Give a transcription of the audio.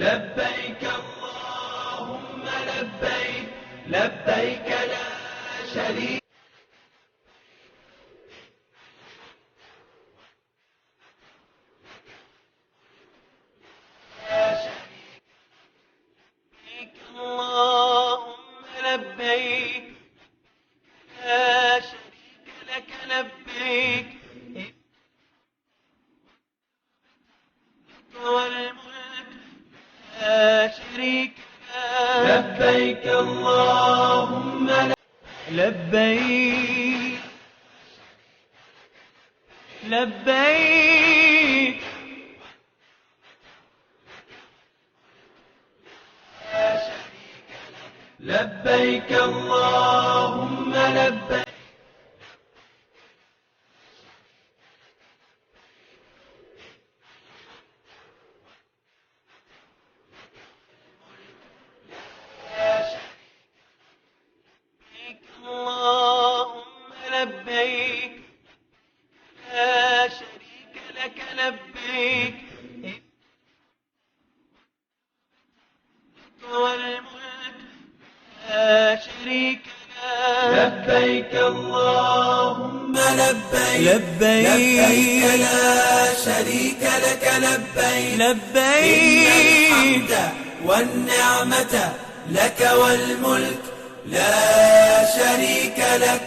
لبيك اللهم لبيك، لبيك لا شريك اللهم لبيك لا شريك لك لبيك والملك لا شريك لك لبيك اللهم لبيك لبيك لبيك اللهم لبيك اللهم لبيك لا شريك لك لبيك والملك لا شريك لك لبيك اللهم لبيك لبيك لا شريك لك لبيك لبيك إن الحمد والنعمة لك والملك لا شريك لك